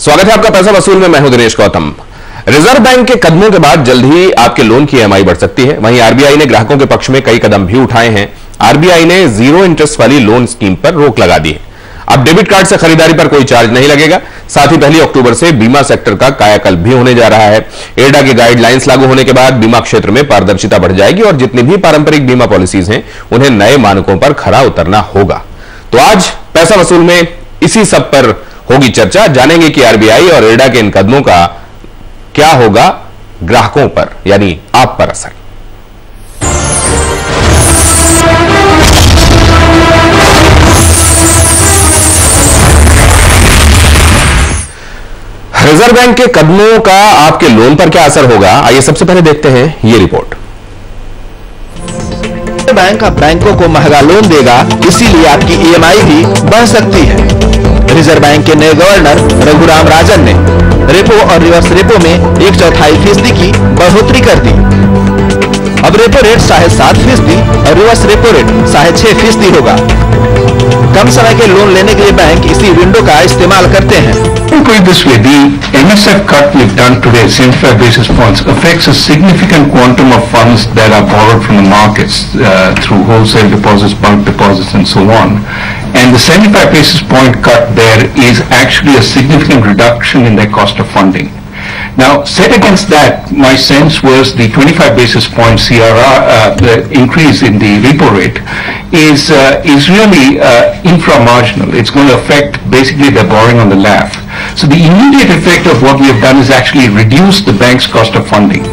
स्वागत है आपका पैसा वसूल में। मैं हूं दिनेश गौतम। रिजर्व बैंक के कदमों के बाद जल्द ही आपके लोन की ईएमआई बढ़ सकती है। वहीं आरबीआई ने ग्राहकों के पक्ष में कई कदम भी उठाए हैं। आरबीआई ने जीरो इंटरेस्ट वाली लोन स्कीम पर रोक लगा दी है। अब डेबिट कार्ड से खरीदारी पर कोई चार्ज नहीं लगेगा। साथ ही 1 अक्टूबर से बीमा सेक्टर का कायाकल्प भी होने जा रहा है। एडा की गाइडलाइंस लागू होने के बाद बीमा क्षेत्र में पारदर्शिता बढ़ जाएगी और जितनी भी पारंपरिक बीमा पॉलिसीज हैं उन्हें नए मानकों पर खरा उतरना होगा। तो आज पैसा वसूल में इसी सब पर होगी चर्चा। जानेंगे कि आरबीआई और एडा के इन कदमों का क्या होगा ग्राहकों पर, यानी आप पर असर। रिजर्व बैंक के कदमों का आपके लोन पर क्या असर होगा, आइए सबसे पहले देखते हैं ये रिपोर्ट। बैंक अब बैंकों को महंगा लोन देगा, इसीलिए आपकी ईएमआई भी बढ़ सकती है। रिजर्व बैंक के नए गवर्नर रघुराम राजन ने रेपो और रिवर्स रेपो में 1/4% की बढ़ोतरी कर दी। अब रेपो रेट 7.5% और रिवर्स रेपो रेट 6.5% होगा। कम समय के लोन लेने के लिए बैंक इसी विंडो का इस्तेमाल करते हैं। Put it this way, the MSF cut we've done today, 75 basis points, affects a significant quantum of funds that are borrowed from the markets through wholesale deposits, bulk deposits, and so on. And the 75 basis point cut there is actually a significant reduction in their cost of funding. Now, set against that, my sense was the 25 basis point CRR, the increase in the repo rate, is really infra-marginal. It's going to affect basically their borrowing on the LAF. So the immediate effect of what we have done is actually reduce the bank's cost of funding.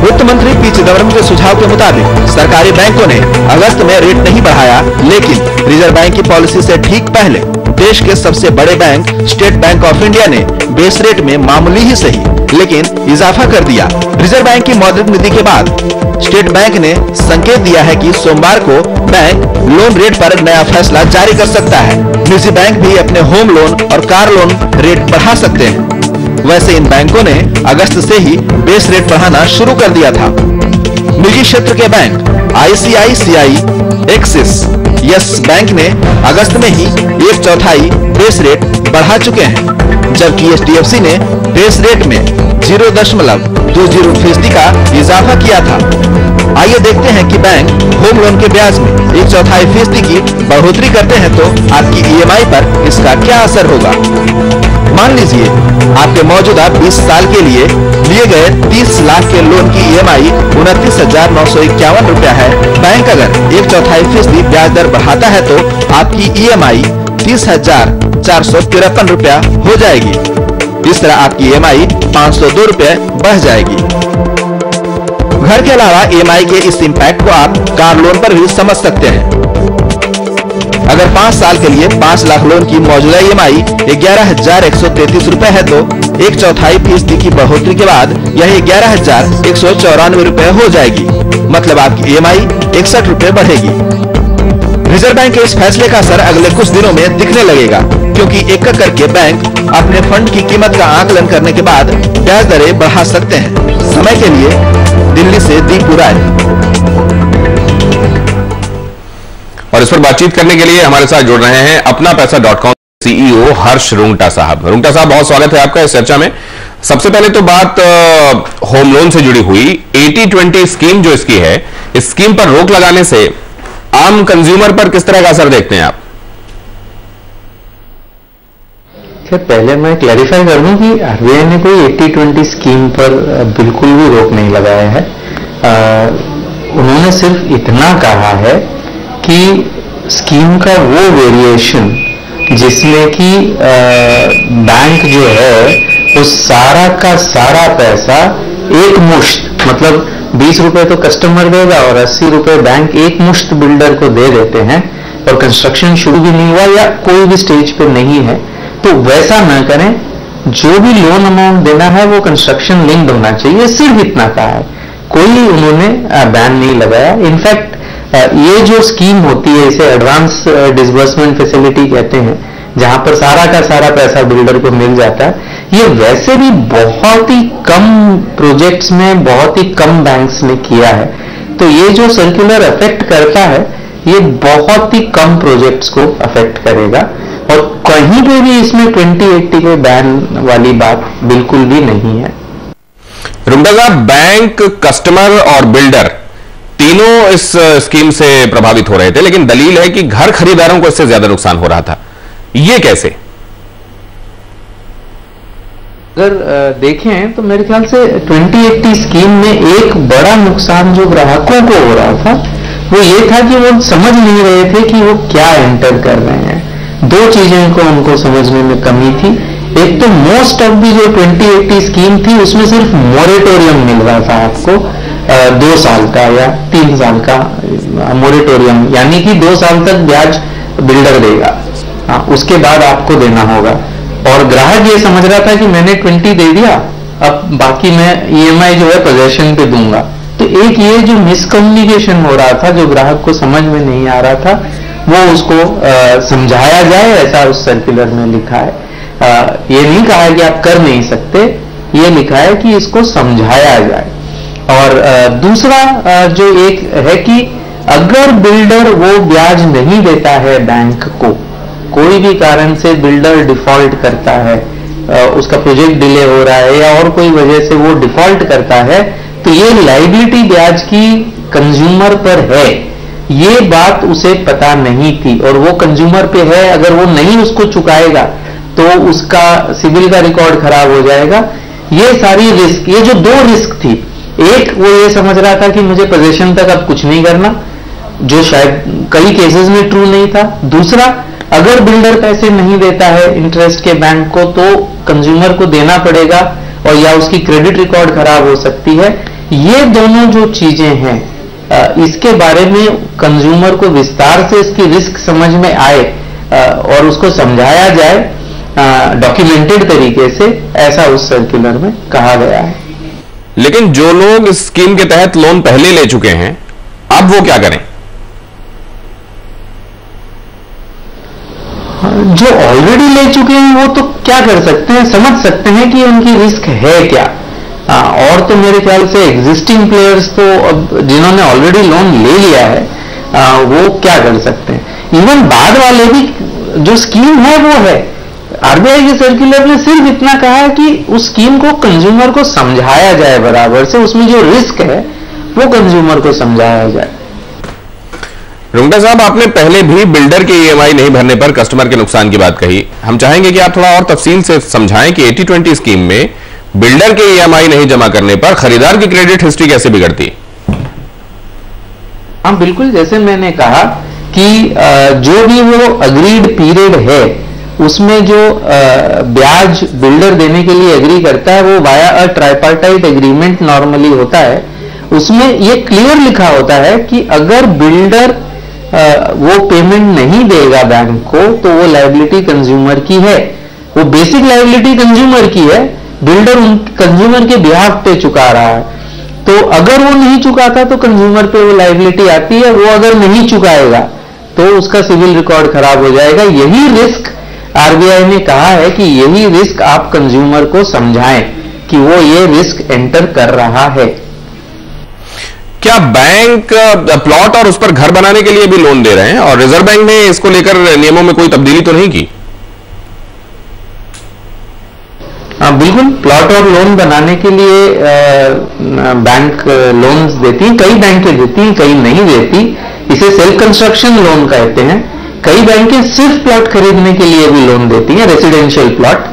वित्त मंत्री P Chidambaram के सुझाव के मुताबिक सरकारी बैंकों ने अगस्त में रेट नहीं बढ़ाया, लेकिन रिजर्व बैंक की पॉलिसी से ठीक पहले देश के सबसे बड़े bank state bank of India ने बेस रेट में मामूली ही सही लेकिन इजाफा कर दिया। रिजर्व बैंक की मौद्रिक नीति के बाद स्टेट बैंक ने संकेत दिया है कि सोमवार को बैंक लोन रेट पर नया फैसला जारी कर सकता है। निजी बैंक भी अपने होम लोन और कार लोन रेट बढ़ा सकते हैं। वैसे इन बैंकों ने अगस्त से ही बेस रेट बढ़ाना शुरू कर दिया था। निजी क्षेत्र के bank ICICI, axis, yes bank ने अगस्त में ही 1/4 बेस रेट बढ़ा चुके हैं, जबकि एचडीएफसी ने बेस रेट में 0.20% का इजाफा किया था। आइए देखते हैं कि बैंक होम लोन के ब्याज में 1/4% की बढ़ोतरी करते हैं तो आपकी ईएमआई पर इसका क्या असर होगा। मान लीजिए आपके मौजूदा 20 साल के लिए लिए गए 30 लाख के लोन की ईएमआई 29,951 रुपया है। बैंक अगर 1/4% ब्याज दर बढ़ाता है तो आपकी ईएमआई 30,453 रुपया हो जाएगी। इस तरह आपकी ईएमआई 502 रुपये बढ़ जाएगी। घर के अलावा ईएमआई के इस इम्पैक्ट को आप कार लोन पर भी समझ सकते हैं। अगर 5 साल के लिए 5 लाख लोन की मौजूदा ईएमआई 11,133 रुपए है तो 1/4% की बढ़ोतरी के बाद यह 11,194 रुपए हो जाएगी। मतलब आपकी ईएमआई 61 रुपए बढ़ेगी। रिजर्व बैंक के इस फैसले का असर अगले कुछ दिनों में दिखने लगेगा, क्योंकि एक एक करके बैंक अपने फंड की कीमत का आकलन करने के बाद ब्याज दरें बढ़ा सकते हैं। समय के लिए दिल्ली से दीपू राय। और इस पर बातचीत करने के लिए हमारे साथ जुड़ रहे हैं अपना पैसा.com सीईओ हर्ष रुंगटा साहब। रुंगटा साहब, बहुत स्वागत है आपका इस चर्चा में। सबसे पहले तो बात होम लोन से जुड़ी हुई 80-20 स्कीम जो इसकी है, इस स्कीम पर रोक लगाने से आम कंज्यूमर पर किस तरह का असर देखते हैं आप? पहले मैं क्लैरिफाई कर दूं कि आरबीआई ने कोई 80-20 स्कीम पर बिल्कुल भी रोक नहीं लगाया है। उन्होंने सिर्फ इतना कहा है कि स्कीम का वो वेरिएशन जिसमें कि बैंक जो है वो सारा का सारा पैसा एक मुश्त, मतलब 20 रुपए तो कस्टमर देगा और 80 रुपए बैंक एक मुश्त बिल्डर को दे देते हैं और कंस्ट्रक्शन शुरू भी नहीं हुआ या कोई भी स्टेज पे नहीं है, तो वैसा ना करें। जो भी लोन अमाउंट देना है वो कंस्ट्रक्शन लिंक्ड होना चाहिए, सिर्फ इतना कहा है। कोई उन्होंने बैन नहीं लगाया। इनफैक्ट ये जो स्कीम होती है इसे एडवांस डिसबर्समेंट फैसिलिटी कहते हैं, जहां पर सारा का सारा पैसा बिल्डर को मिल जाता है। ये वैसे भी बहुत ही कम प्रोजेक्ट्स में बहुत ही कम बैंक्स ने किया है, तो ये जो सर्कुलर अफेक्ट करता है ये बहुत ही कम प्रोजेक्ट्स को अफेक्ट करेगा और कहीं पे भी इसमें 2080 पे बैन वाली बात बिल्कुल भी नहीं है। रुंगटा साहब, बैंक, कस्टमर और बिल्डर तीनों इस स्कीम से प्रभावित हो रहे थे, लेकिन दलील है कि घर खरीदारों को इससे ज्यादा नुकसान हो रहा था। ये कैसे? अगर देखें तो मेरे ख्याल से 2080 स्कीम में एक बड़ा नुकसान जो ग्राहकों को हो रहा था वो ये था कि वो समझ नहीं रहे थे कि वो क्या एंटर कर रहे हैं। दो चीजें को उनको समझने में कमी थी। एक तो मोस्ट ऑफ दी जो 2080 स्कीम थी उसमें सिर्फ मोरेटोरियम मिल रहा था आपको, 2 साल का या 3 साल का मोरेटोरियम, यानी कि 2 साल तक ब्याज बिल्डर देगा, उसके बाद आपको देना होगा। और ग्राहक ये समझ रहा था कि मैंने 20 दे दिया, अब बाकी मैं EMI जो है पोजेशन पे दूंगा। तो एक ये जो मिसकम्युनिकेशन हो रहा था, जो ग्राहक को समझ में नहीं आ रहा था, वो उसको समझाया जाए, ऐसा उस सर्कुलर में लिखा है। ये नहीं कहा है कि आप कर नहीं सकते, ये लिखा है कि इसको समझाया जाए। और दूसरा जो एक है कि अगर बिल्डर वो ब्याज नहीं देता है बैंक को, कोई भी कारण से बिल्डर डिफॉल्ट करता है, उसका प्रोजेक्ट डिले हो रहा है या और कोई वजह से वो डिफॉल्ट करता है, तो ये लायबिलिटी ब्याज की कंज्यूमर पर है। ये बात उसे पता नहीं थी और वो कंज्यूमर पे है। अगर वो नहीं उसको चुकाएगा तो उसका सिविल का रिकॉर्ड खराब हो जाएगा। ये सारी रिस्क, ये जो 2 रिस्क थी, एक वो ये समझ रहा था कि मुझे पोजीशन तक अब कुछ नहीं करना, जो शायद कई केसेस में ट्रू नहीं था। दूसरा, अगर बिल्डर पैसे नहीं देता है इंटरेस्ट के बैंक को तो कंज्यूमर को देना पड़ेगा और या उसकी क्रेडिट रिकॉर्ड खराब हो सकती है। ये दोनों जो चीजें हैं, इसके बारे में कंज्यूमर को विस्तार से इसकी रिस्क समझ में आए और उसको समझाया जाए डॉक्यूमेंटेड तरीके से, ऐसा उस सर्कुलर में कहा गया है। लेकिन जो लोग इस स्कीम के तहत लोन पहले ले चुके हैं, अब वो क्या करें? जो ऑलरेडी ले चुके हैं वो तो क्या कर सकते हैं, समझ सकते हैं कि उनकी रिस्क है क्या। और तो मेरे ख्याल से एग्जिस्टिंग प्लेयर्स तो अब जिन्होंने ऑलरेडी लोन ले लिया है, वो क्या कर सकते हैं। इवन बाद वाले भी जो स्कीम है वो है, आरबीआई के सर्कुलर ने सिर्फ इतना कहा है कि उस स्कीम को कंज्यूमर को समझाया जाए बराबर से, उसमें जो रिस्क है वो कंज्यूमर को समझाया जाए। रुंगटा साहब, आपने पहले भी बिल्डर के EMI नहीं भरने पर कस्टमर के नुकसान की बात कही। हम चाहेंगे कि आप थोड़ा और तफसील से समझाएं कि 80-20 स्कीम में बिल्डर के EMI नहीं जमा करने पर खरीदार की क्रेडिट हिस्ट्री कैसे बिगड़ती? हाँ बिल्कुल, जैसे मैंने कहा कि जो भी वो अग्रीड पीरियड है उसमें जो ब्याज बिल्डर देने के लिए एग्री करता है वो वाया अ ट्राइपार्टाइट एग्रीमेंट नॉर्मली होता है। उसमें ये क्लियर लिखा होता है कि अगर बिल्डर वो पेमेंट नहीं देगा बैंक को तो वो लायबिलिटी कंज्यूमर की है, वो बेसिक लायबिलिटी कंज्यूमर की है, बिल्डर कंज्यूमर के बिहाफ पे चुका रहा है। तो अगर वो नहीं चुकाता तो कंज्यूमर पे वो लायबिलिटी आती है, वो अगर नहीं चुकाएगा तो उसका सिविल रिकॉर्ड खराब हो जाएगा। यही रिस्क आरबीआई ने कहा है कि यही रिस्क आप कंज्यूमर को समझाएं कि वो ये रिस्क एंटर कर रहा है। क्या बैंक प्लॉट और उस पर घर बनाने के लिए भी लोन दे रहे हैं और रिजर्व बैंक ने इसको लेकर नियमों में कोई तब्दीली तो नहीं की? हाँ बिल्कुल, प्लॉट और लोन बनाने के लिए बैंक लोन्स देती हैं, कई बैंकें देती हैं, कई नहीं देती। इसे सेल्फ कंस्ट्रक्शन लोन कहते हैं। कई बैंकें सिर्फ प्लॉट खरीदने के लिए भी लोन देती हैं, रेसिडेंशियल प्लॉट।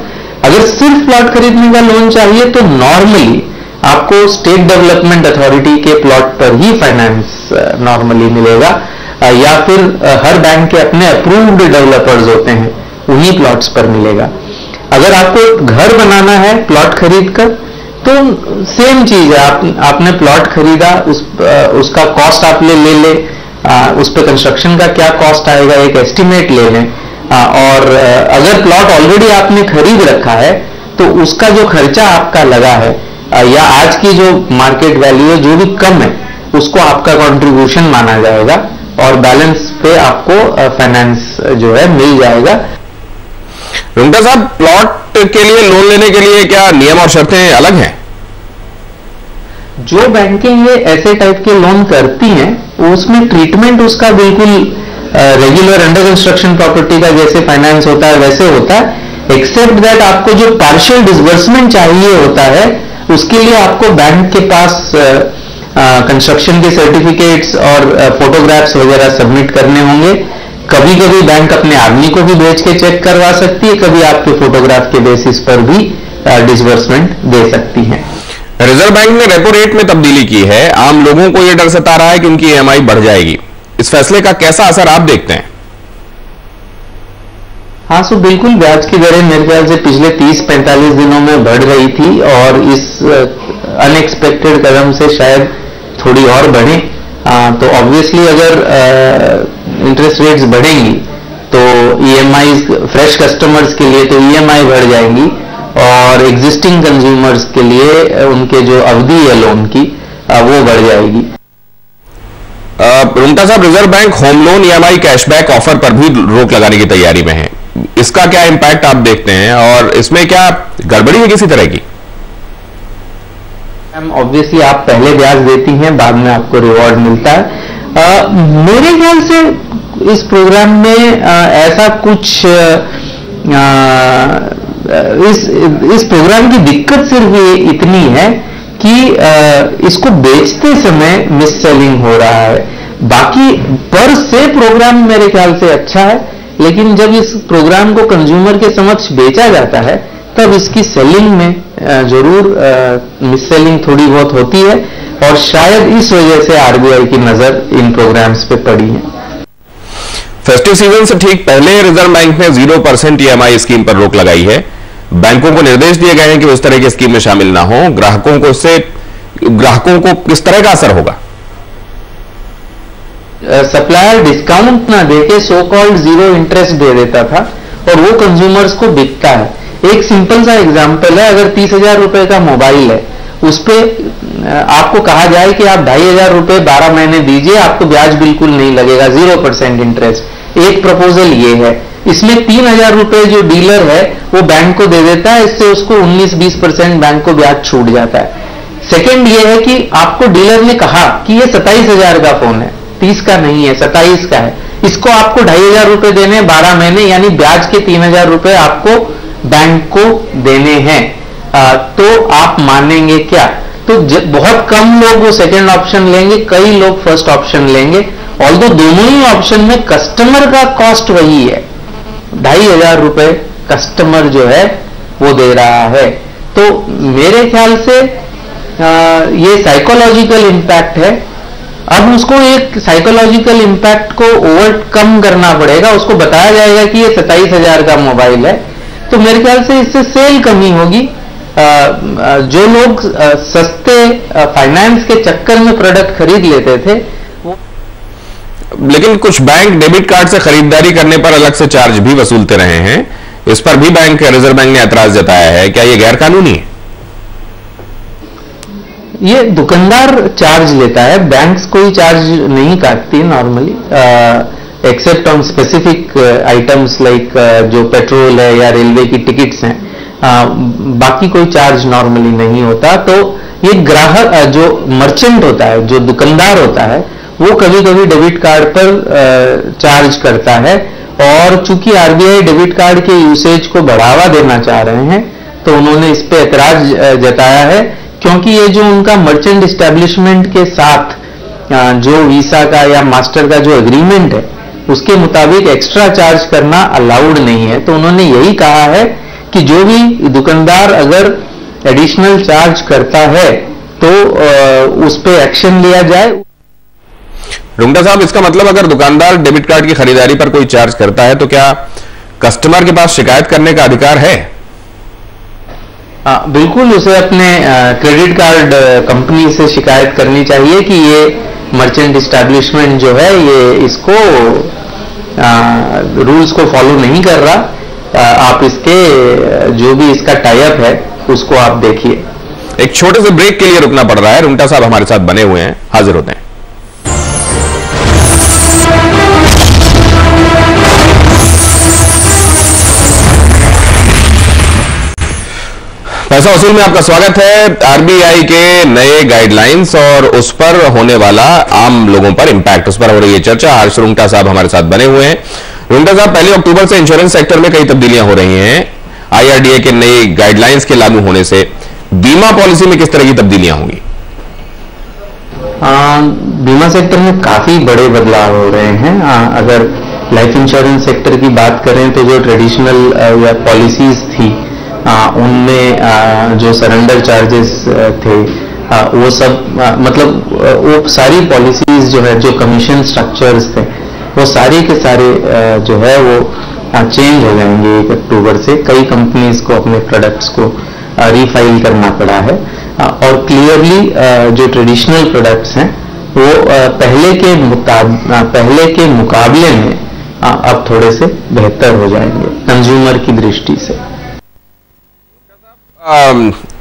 अगर सिर्फ प्लॉट खरीदने का लोन चाहिए तो नॉर्मली आपको स्टेट डेवलपमेंट अथॉरिटी के प्लॉट पर ही फाइनेंस नॉर्मली मिलेगा, या फिर हर बैंक के अपने अप्रूव्ड डेवलपर्स होते हैं, उन्हीं प्लॉट्स पर मिलेगा। अगर आपको घर बनाना है प्लॉट खरीदकर तो सेम चीज है, आपने प्लॉट खरीदा, उसका कॉस्ट आप ले उस पर कंस्ट्रक्शन का क्या कॉस्ट आएगा एक एस्टिमेट ले लें, और अगर प्लॉट ऑलरेडी आपने खरीद रखा है तो उसका जो खर्चा आपका लगा है या आज की जो मार्केट वैल्यू है जो भी कम है उसको आपका कंट्रीब्यूशन माना जाएगा और बैलेंस पे आपको फाइनेंस जो है मिल जाएगा। रुंगटा साहब, प्लॉट के लिए लोन लेने के लिए क्या नियम और शर्तें अलग हैं? जो बैंकें ये ऐसे टाइप के लोन करती हैं उसमें ट्रीटमेंट उसका बिल्कुल रेगुलर अंडर कंस्ट्रक्शन प्रॉपर्टी का जैसे फाइनेंस होता है वैसे होता है, एक्सेप्ट दैट आपको जो पार्शियल डिसबर्समेंट चाहिए होता है उसके लिए आपको बैंक के पास कंस्ट्रक्शन के सर्टिफिकेट्स और फोटोग्राफ्स वगैरह सबमिट करने होंगे। कभी कभी बैंक अपने आदमी को भी भेज के चेक करवा सकती है, कभी आपके फोटोग्राफ के बेसिस पर भी डिसबर्समेंट दे सकती है। रिजर्व बैंक ने रेपो रेट में तब्दीली की है, आम लोगों को यह डर सता रहा है कि उनकी ईएमआई बढ़ जाएगी। इस फैसले का कैसा असर आप देखते हैं? हाँ, सो बिल्कुल ब्याज की दरें मेरे ख्याल से पिछले 30-45 दिनों में बढ़ रही थी और इस अनएक्सपेक्टेड कदम से शायद थोड़ी और बढ़े। तो ऑब्वियसली अगर इंटरेस्ट रेट्स बढ़ेंगी तो ईएमआई फ्रेश कस्टमर्स के लिए तो ईएमआई बढ़ जाएंगी और एग्जिस्टिंग कंज्यूमर्स के लिए उनके जो अवधि है लोन की वो बढ़ जाएगी। रुंगटा साहब, reserve bank home loan EMI cashback offer पर भी रोक लगाने की तैयारी में है। इसका क्या इंपैक्ट आप देखते हैं और इसमें क्या गड़बड़ी है किसी तरह की? ऑब्वियसली आप पहले ब्याज देती हैं, बाद में आपको रिवॉर्ड मिलता है। मेरे ख्याल से इस प्रोग्राम में ऐसा कुछ इस प्रोग्राम की दिक्कत सिर्फ ये इतनी है कि इसको बेचते समय मिस सेलिंग हो रहा है। बाकी पर से प्रोग्राम मेरे ख्याल से अच्छा है, लेकिन जब इस प्रोग्राम को कंज्यूमर के समक्ष बेचा जाता है तब इसकी सेलिंग में जरूर मिस सेलिंग थोड़ी बहुत होती है और शायद इस वजह से आरबीआई की नजर इन प्रोग्राम्स पे पड़ी है। फेस्टिव सीजन से ठीक पहले रिजर्व बैंक ने 0% ईएमआई स्कीम पर रोक लगाई है। बैंकों को निर्देश दिए गए हैं कि वो इस तरह की स्कीम में शामिल ना हो। ग्राहकों को किस तरह का असर होगा? सप्लायर डिस्काउंट ना देके सो कॉल्ड जीरो इंटरेस्ट दे देता था और वो कंज्यूमर्स को बिकता है। एक सिंपल सा एग्जांपल है, अगर 30,000 रुपए का मोबाइल है, उस पे आपको कहा जाए कि आप 2,500 रुपए 12 महीने दीजिए, आपको ब्याज बिल्कुल नहीं लगेगा, 0% इंटरेस्ट। एक प्रपोजल ये है। इसमें 3,000 रुपए जो डीलर है वो बैंक को दे देता है, इससे उसको 19-20% बैंक को ब्याज छूट जाता है। सेकेंड ये है कि आपको डीलर ने कहा कि ये 27,000 का फोन है, 30 का नहीं है, 27 का है, इसको आपको 2,500 रुपए देने 12 महीने, यानी ब्याज के 3,000 रुपए आपको बैंक को देने हैं। तो आप मानेंगे क्या? तो बहुत कम लोग वो सेकंड ऑप्शन लेंगे, कई लोग फर्स्ट ऑप्शन लेंगे। ऑल्दो दोनों ही ऑप्शन में कस्टमर का कॉस्ट वही है, 2,500 रुपए कस्टमर जो है वो दे रहा है। तो मेरे ख्याल से ये साइकोलॉजिकल इम्पैक्ट है। अब उसको एक साइकोलॉजिकल इम्पैक्ट को ओवरकम करना पड़ेगा, उसको बताया जाएगा कि ये 27,000 का मोबाइल है, तो मेरे ख्याल से इससे सेल कमी होगी। जो लोग सस्ते फाइनेंस के चक्कर में प्रोडक्ट खरीद लेते थे वो। लेकिन कुछ बैंक डेबिट कार्ड से खरीदारी करने पर अलग से चार्ज भी वसूलते रहे हैं। इस पर भी रिजर्व बैंक ने ऐतराज जताया है। क्या ये गैर कानूनी है? ये दुकानदार चार्ज लेता है, बैंक्स कोई चार्ज नहीं काटती normally, except on specific items like जो पेट्रोल है या रेलवे की टिकट्स हैं। बाकी कोई चार्ज नॉर्मली नहीं होता। तो ये ग्राहक जो मर्चेंट होता है, जो दुकानदार होता है, वो कभी कभी डेबिट कार्ड पर चार्ज करता है। और चूंकि आरबीआई डेबिट कार्ड के यूसेज को बढ़ावा देना चाह रहे हैं तो उन्होंने इस पे ऐतराज जताया है, क्योंकि ये जो उनका मर्चेंट एस्टेब्लिशमेंट के साथ जो वीसा का या मास्टर का जो एग्रीमेंट है उसके मुताबिक एक्स्ट्रा चार्ज करना अलाउड नहीं है। तो उन्होंने यही कहा है कि जो भी दुकानदार अगर एडिशनल चार्ज करता है तो उस पे एक्शन लिया जाए। रुंगटा साहब, इसका मतलब अगर दुकानदार डेबिट कार्ड की खरीदारी पर कोई चार्ज करता है तो क्या कस्टमर के पास शिकायत करने का अधिकार है? बिल्कुल, उसे अपने क्रेडिट कार्ड कंपनी से शिकायत करनी चाहिए कि ये मर्चेंट एस्टैब्लिशमेंट जो है ये इसको रूल्स को फॉलो नहीं कर रहा। आप इसके जो भी इसका टाई अप है उसको आप देखिए। एक छोटे से ब्रेक के लिए रुकना पड़ रहा है। रुंगटा साहब हमारे साथ बने हुए हैं, हाजिर होते हैं। पैसा वसूल में आपका स्वागत है। आरबीआई के नए गाइडलाइंस और उस पर होने वाला आम लोगों पर इंपैक्ट, उस पर हो रही है चर्चा। हर्ष रुंगटा साहब हमारे साथ बने हुए हैं। रुंगटा साहब, 1 अक्टूबर से इंश्योरेंस सेक्टर में कई तब्दीलियां हो रही हैं। आईआरडीए के नए गाइडलाइंस के लागू होने से बीमा पॉलिसी में किस तरह की तब्दीलियां होंगी? बीमा सेक्टर में काफी बड़े बदलाव हो रहे हैं। अगर लाइफ इंश्योरेंस सेक्टर की बात करें तो जो ट्रेडिशनल या पॉलिसीज थी उनमें जो सरेंडर चार्जेस थे वो सब मतलब वो सारी पॉलिसीज जो है, जो कमीशन स्ट्रक्चर्स थे, वो सारे के सारे जो है वो चेंज हो जाएंगे 1 अक्टूबर से। कई कंपनीज को अपने प्रोडक्ट्स को रीफाइल करना पड़ा है और क्लियरली जो ट्रेडिशनल प्रोडक्ट्स हैं वो पहले के मुकाबले में अब थोड़े से बेहतर हो जाएंगे कंज्यूमर की दृष्टि से।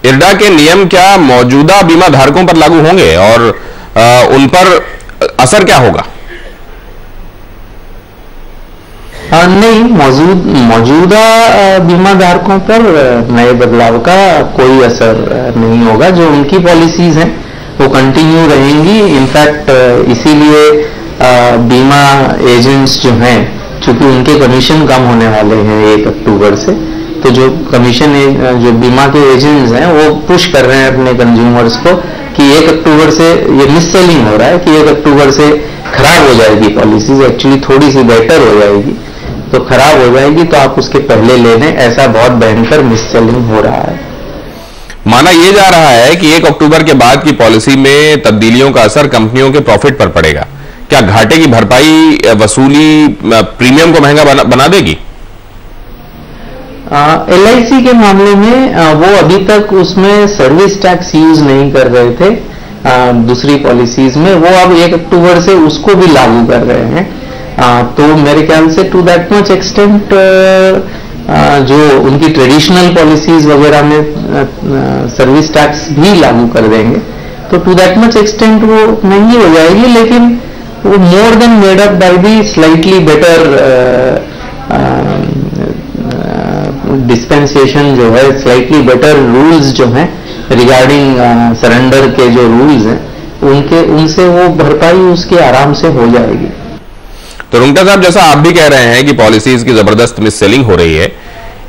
इरडा के नियम क्या मौजूदा बीमा धारकों पर लागू होंगे और उन पर असर क्या होगा? नहीं, मौजूदा बीमा धारकों पर नए बदलाव का कोई असर नहीं होगा। जो उनकी पॉलिसीज हैं वो कंटिन्यू रहेंगी। इनफैक्ट इसीलिए बीमा एजेंट्स जो हैं, चूंकि उनके कमीशन कम होने वाले हैं 1 अक्टूबर से, तो जो कमीशन जो बीमा के एजेंट्स हैं वो पुश कर रहे हैं अपने कंज्यूमर्स को कि 1 अक्टूबर से ये मिस सेलिंग हो रहा है कि 1 अक्टूबर से खराब हो जाएगी पॉलिसीज, एक्चुअली थोड़ी सी बेटर हो जाएगी, तो खराब हो जाएगी तो आप उसके पहले ले लें। ऐसा बहुत भयंकर मिस सेलिंग हो रहा है। माना यह जा रहा है कि 1 अक्टूबर के बाद की पॉलिसी में तब्दीलियों का असर कंपनियों के प्रॉफिट पर पड़ेगा। क्या घाटे की भरपाई, वसूली, प्रीमियम को महंगा बना देगी? LIC के मामले में वो अभी तक उसमें सर्विस टैक्स यूज नहीं कर रहे थे दूसरी पॉलिसीज में, वो अब 1 अक्टूबर से उसको भी लागू कर रहे हैं। तो मेरे ख्याल से टू दैट मच एक्सटेंट जो उनकी ट्रेडिशनल पॉलिसीज वगैरह में सर्विस टैक्स भी लागू कर देंगे, तो टू दैट मच एक्सटेंट वो महंगी हो जाएगी, लेकिन वो more than made up by the slightly better dispensation जो है, स्लाइटली बेटर रूल्स जो हैं रिगार्डिंग सरेंडर के जो रूल्स हैं उनसे वो भरपाई उसकी आराम से हो जाएगी। तो रुंगटा साहब, जैसा आप भी कह रहे हैं कि पॉलिसीज की जबरदस्त मिस सेलिंग हो रही है,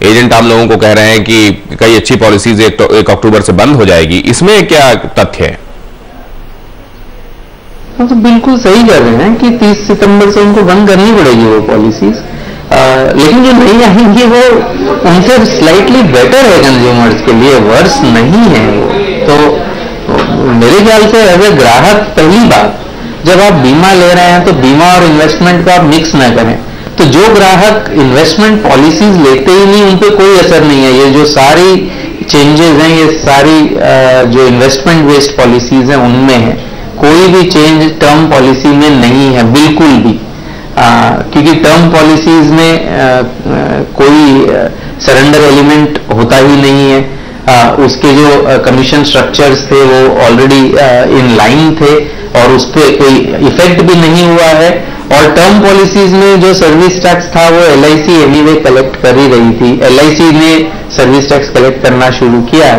एजेंट आम लोगों को कह रहे हैं कि कई अच्छी पॉलिसीज 1 अक्टूबर से बंद हो जाएगी, इसमें क्या तथ्य है? तो बिल्कुल सही कह रहे हैं कि 30 सितंबर से उनको बंद करनी पड़ेगी वो पॉलिसीज, लेकिन जो नहीं आएंगी वो उनसे स्लाइटली बेटर है कंज्यूमर्स के लिए, वर्स नहीं है वो। तो मेरे ख्याल से एज ए ग्राहक पहली बात, जब आप बीमा ले रहे हैं तो बीमा और इन्वेस्टमेंट को आप मिक्स ना करें। तो जो ग्राहक इन्वेस्टमेंट पॉलिसीज लेते ही नहीं, उन पे कोई असर नहीं है। ये जो सारी चेंजेस हैं, ये सारी जो इन्वेस्टमेंट बेस्ड पॉलिसीज हैं उनमें है, कोई भी चेंज टर्म पॉलिसी में नहीं है, बिल्कुल भी। क्योंकि टर्म पॉलिसीज में कोई सरेंडर एलिमेंट होता ही नहीं है। उसके जो कमीशन स्ट्रक्चर्स थे वो ऑलरेडी इन लाइन थे और उस पर कोई इफेक्ट भी नहीं हुआ है। और टर्म पॉलिसीज में जो सर्विस टैक्स था वो LIC एनीवे कलेक्ट कर ही रही थी। LIC ने सर्विस टैक्स कलेक्ट करना शुरू किया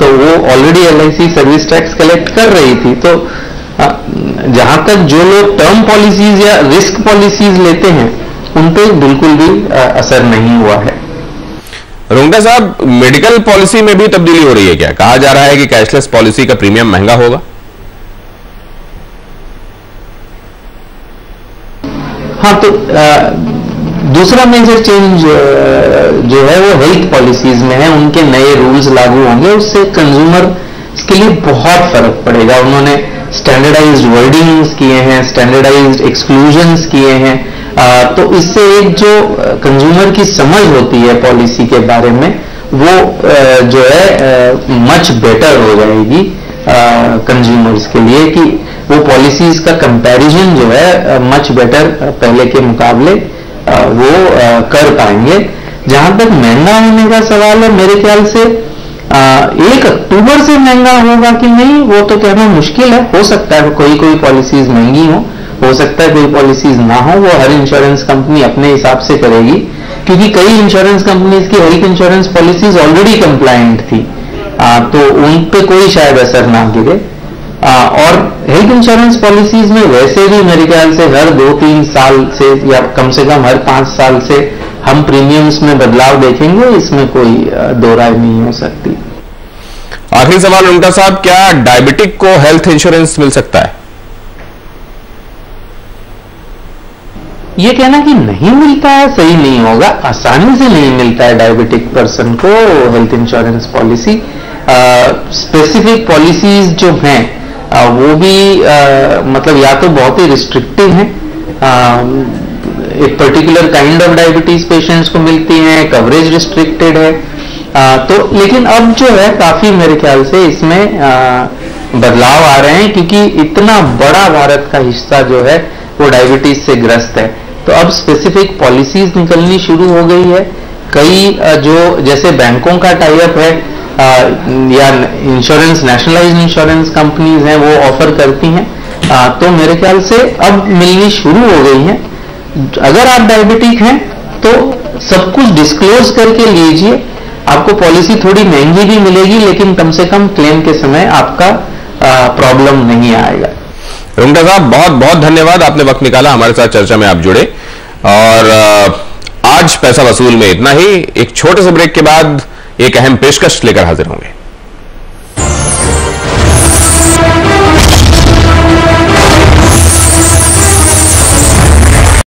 तो वो already LIC service tax collect कर रही थी। तो जहां तक जो लोग टर्म पॉलिसीज या रिस्क पॉलिसीज लेते हैं उन पर बिल्कुल भी असर नहीं हुआ है। रुंगटा साहब, मेडिकल पॉलिसी में भी तब्दीली हो रही है क्या? कहा जा रहा है कि कैशलेस पॉलिसी का प्रीमियम महंगा होगा। हाँ, तो दूसरा मेजर चेंज जो है वो हेल्थ पॉलिसीज में है। उनके नए रूल्स लागू होंगे, उससे कंज्यूमर के लिए बहुत फर्क पड़ेगा। उन्होंने स्टैंडर्डाइज्ड वर्डिंग्स किए हैं, स्टैंडर्डाइज्ड एक्सक्लूजन्स किए हैं। तो इससे एक जो कंज्यूमर की समझ होती है पॉलिसी के बारे में वो जो है मच बेटर हो जाएगी कंज्यूमर्स के लिए, कि वो पॉलिसीज का कंपैरिजन जो है मच बेटर पहले के मुकाबले वो कर पाएंगे। जहां तक महंगा होने का सवाल है, मेरे ख्याल से 1 अक्टूबर से महंगा होगा कि नहीं वो तो कहना मुश्किल है। हो सकता है कोई पॉलिसीज महंगी हो सकता है कोई पॉलिसीज ना हो। वो हर इंश्योरेंस कंपनी अपने हिसाब से करेगी, क्योंकि कई इंश्योरेंस कंपनीज की health insurance policies already compliant थी तो उन पे कोई शायद असर ना गिरे। और हेल्थ इंश्योरेंस पॉलिसीज में वैसे भी मेरे ख्याल से हर 2-3 साल से या कम से कम हर 5 साल से हम प्रीमियम्स में बदलाव देखेंगे, इसमें कोई दो राय नहीं हो सकती। आखिरी सवाल रुंगटा साहब, क्या डायबिटिक को हेल्थ इंश्योरेंस मिल सकता है? ये कहना कि नहीं मिलता है सही नहीं होगा, आसानी से नहीं मिलता है डायबिटिक पर्सन को health insurance policy. Specific policies जो हैं वो भी मतलब या तो बहुत ही रिस्ट्रिक्टिव हैं, एक particular kind of diabetes patients को मिलती हैं, कवरेज रिस्ट्रिक्टेड है। तो लेकिन अब जो है काफी मेरे ख्याल से इसमें बदलाव आ रहे हैं, क्योंकि इतना बड़ा भारत का हिस्सा जो है वो डायबिटीज से ग्रस्त है। तो अब स्पेसिफिक पॉलिसीज निकलनी शुरू हो गई है। कई जो जैसे बैंकों का टाई अप है या इंश्योरेंस, नेशनलाइज्ड इंश्योरेंस कंपनीज हैं, वो ऑफर करती हैं। तो मेरे ख्याल से अब मिलनी शुरू हो गई है। अगर आप डायबिटिक हैं तो सब कुछ डिस्क्लोज करके लीजिए, आपको पॉलिसी थोड़ी महंगी भी मिलेगी, लेकिन कम से कम क्लेम के समय आपका प्रॉब्लम नहीं आएगा। रुंगटा साहब, बहुत बहुत धन्यवाद, आपने वक्त निकाला, हमारे साथ चर्चा में आप जुड़े। और आज पैसा वसूल में इतना ही। एक छोटे से ब्रेक के बाद एक अहम पेशकश लेकर हाजिर होंगे।